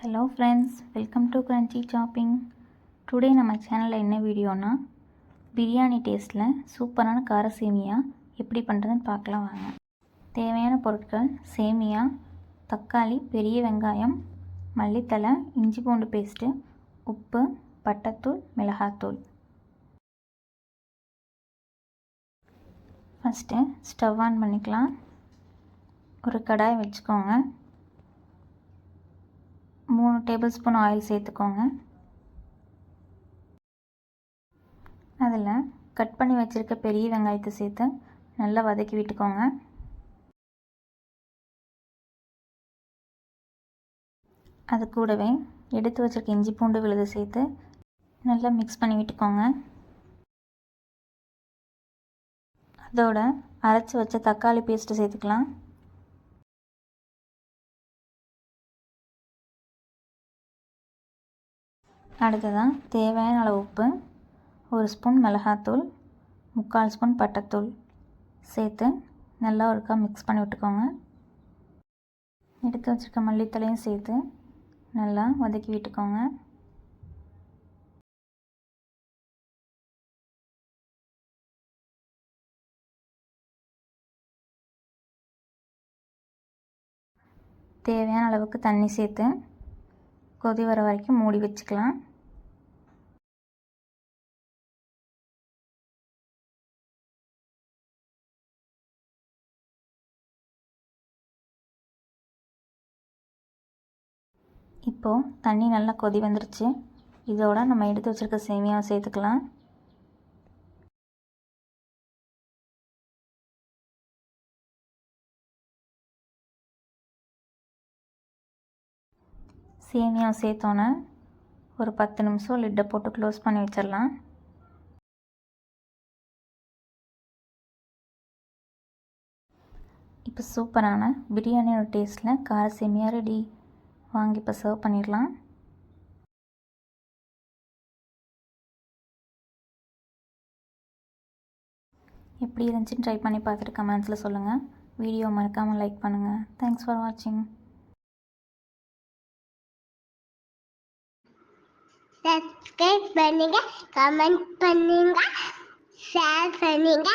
Hello friends, welcome to crunchy shopping. Today நம்ம சேனலில் என்ன வீடியோனா பிரியாணி டேஸ்ட்டில் சூப்பரான கார சேமியா எப்படி பண்ணுறதுன்னு பார்க்கலாம் வாங்க. தேவையான பொருட்கள்: சேமியா, தக்காளி, பெரிய வெங்காயம், மல்லித்தழை, இஞ்சி பூண்டு பேஸ்ட்டு, உப்பு, பட்டைத்தூள், மிளகாத்தூள். ஃபஸ்ட்டு ஸ்டவ் ஆன் பண்ணிக்கலாம். ஒரு கடாய் வச்சுக்கோங்க. 3 டேபிள் ஸ்பூன் ஆயில் சேர்த்துக்கோங்க. அதில் கட் பண்ணி வச்சுருக்க பெரிய வெங்காயத்தை சேர்த்து நல்லா வதக்கி விட்டுக்கோங்க. அது கூடவே எடுத்து வச்சுருக்க இஞ்சி பூண்டு விழுது சேர்த்து நல்லா மிக்ஸ் பண்ணி விட்டுக்கோங்க. அதோட அரைச்சி வச்ச தக்காளி பேஸ்ட்டு சேர்த்துக்கலாம். அடுத்ததான் தேவையான அளவு உப்பு, 1 ஸ்பூன் மிளகாத்தூள், 3/4 ஸ்பூன் பட்டைத்தூள் சேர்த்து நல்லா ஒருக்கா மிக்ஸ் பண்ணி விட்டுக்கோங்க. எடுத்து வச்சுருக்க மல்லித்தலையும் சேர்த்து நல்லா வதக்கி விட்டுக்கோங்க. தேவையான அளவுக்கு தண்ணி சேர்த்து கொதி வர வரைக்கும் மூடி வச்சுக்கலாம். இப்போது தண்ணி நல்லா கொதி வந்துருச்சு. இதோட நம்ம எடுத்து வச்சுருக்க சேமியாவை சேர்த்துக்கலாம். சேமியாவை சேர்த்தோன்னே ஒரு 10 நிமிஷம் லிட்டை போட்டு க்ளோஸ் பண்ணி வச்சிடலாம். இப்போ சூப்பரான பிரியாணியோட டேஸ்ட்டில் கார சேமியா ரெடி. வாங்கி இப்போ சர்வ் பண்ணிடலாம். எப்படி இருந்துச்சுன்னு ட்ரை பண்ணி பார்த்துட்டு கமெண்ட்ஸில் சொல்லுங்கள். வீடியோ மறக்காமல் லைக் பண்ணுங்கள். தேங்க்ஸ் ஃபார் வாட்சிங். சப்ஸ்கிரைப் பண்ணுங்க, கமெண்ட் பண்ணுங்க, ஷேர் பண்ணுங்க.